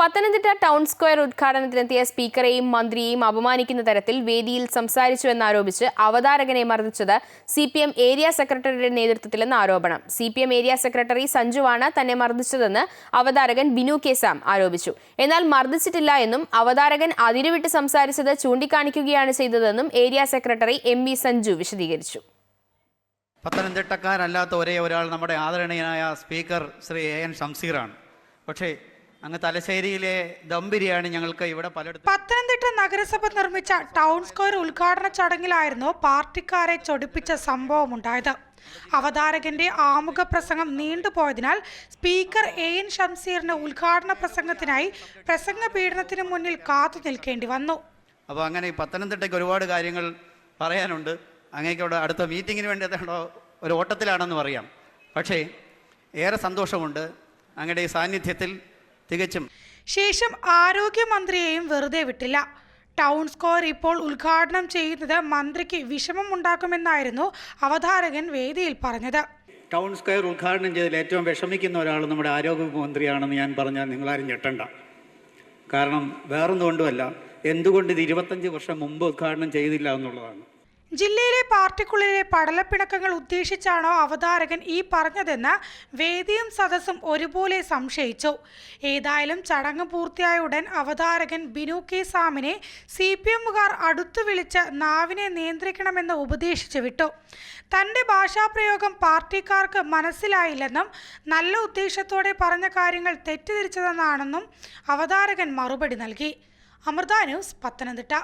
Pathanamthitta town square ഉദ്ഘാടനത്തിനെത്തിയ സ്പീക്കറെയും മന്ത്രിയെയും അപമാനിക്കുന്ന തരത്തിൽ വേദിയിൽ സംസാരിച്ചുവെന്നാരോപിച്ച് അവതാരകനെ മർദ്ദിച്ചത് CPM ഏരിയ സെക്രട്ടറിയുടെ നേതൃത്വത്തിലെന്ന് ആരോപണം. CPM ഏരിയ സെക്രട്ടറി സഞ്ജുവാണ് തന്നെ മർദ്ദിച്ചതെന്ന് അവതാരകൻ ബിനു കെ സാം ആരോപിച്ചു. എന്നാൽ മർദ്ദിച്ചിട്ടില്ല എന്നും അവതാരകൻ അതിരുവിട്ട് സംസാരിച്ചത് ചൂണ്ടിക്കാണിക്കുകയാണ് ചെയ്തതെന്നും ഏരിയ സെക്രട്ടറി MV സഞ്ജു വിശദീകരിച്ചു. പത്തനംതിട്ടക്കാരല്ലാത്ത ഒരേ ഒരാൾ നമ്മുടെ ആദരണീയനായ സ്പീക്കർ ശ്രീ AN ഷംസീറാണ്. പക്ഷേ അങ്ങ് തലശ്ശേരിയിലെ ദം ബിരിയാണി ഞങ്ങൾക്ക് ഇവിടെ പലയിടത്തും. പത്തനംതിട്ട നഗരസഭ നിർമ്മിച്ച ടൗൺ സ്ക്വയർ ഉദ്ഘാടന ചടങ്ങിലായിരുന്നു പാർട്ടിക്കാരെ ചൊടിപ്പിച്ച സംഭവമുണ്ടായത്. അവതാരകന്റെ ആമുഖ പ്രസംഗം നീണ്ടുപോയതിനാൽ സ്പീക്കർ AN ഷംസീറിന് ഉദ്ഘാടന പ്രസംഗത്തിനായി പ്രസംഗ പീഠനത്തിന് മുന്നിൽ കാത്തു നിൽക്കേണ്ടി വന്നു. അപ്പോൾ അങ്ങനെ പത്തനംതിട്ടയ്ക്ക് ഒരുപാട് കാര്യങ്ങൾ പറയാനുണ്ട്. അങ്ങേക്കവിടെ അടുത്ത മീറ്റിങ്ങിന് വേണ്ടി ഒരു ഓട്ടത്തിലാണെന്ന് പറയാം. പക്ഷേ ഏറെ സന്തോഷമുണ്ട് അങ്ങയുടെ ഈ സാന്നിധ്യത്തിൽ. തികച്ചും ശേഷം ആരോഗ്യമന്ത്രിയെയും വെറുതെ വിട്ടില്ല. ടൗൺ സ്ക്വയർ ഇപ്പോൾ ഉദ്ഘാടനം ചെയ്യുന്നത് മന്ത്രിക്ക് വിഷമമുണ്ടാക്കുമെന്നായിരുന്നു അവതാരകൻ വേദിയിൽ പറഞ്ഞത്. ടൗൺ സ്ക്വയർ ഉദ്ഘാടനം ചെയ്തതിൽ ഏറ്റവും വിഷമിക്കുന്ന ഒരാൾ നമ്മുടെ ആരോഗ്യമന്ത്രിയാണെന്ന് ഞാൻ പറഞ്ഞാൽ നിങ്ങളാരും ഞെട്ടണ്ട. കാരണം വേറൊന്നുകൊണ്ടുമല്ല, എന്തുകൊണ്ട് ഇത് 25 വർഷം മുമ്പ് ഉദ്ഘാടനം ചെയ്തില്ല എന്നുള്ളതാണ്. ജില്ലയിലെ പാർട്ടിക്കുള്ളിലെ പടലപ്പിണക്കങ്ങൾ ഉദ്ദേശിച്ചാണോ അവതാരകൻ ഈ പറഞ്ഞതെന്ന് വേദിയും സദസ്സും ഒരുപോലെ സംശയിച്ചു. ഏതായാലും ചടങ്ങ് പൂർത്തിയായ ഉടൻ അവതാരകൻ ബിനു കെ സാമിനെ CPMകാർ അടുത്തു വിളിച്ച് നാവിനെ നിയന്ത്രിക്കണമെന്ന് ഉപദേശിച്ചു വിട്ടു. തൻ്റെ ഭാഷാപ്രയോഗം പാർട്ടിക്കാർക്ക് മനസ്സിലായില്ലെന്നും നല്ല ഉദ്ദേശത്തോടെ പറഞ്ഞ കാര്യങ്ങൾ തെറ്റിദ്ധരിച്ചതെന്നാണെന്നും അവതാരകൻ മറുപടി നൽകി. അമൃത ന്യൂസ്, പത്തനംതിട്ട.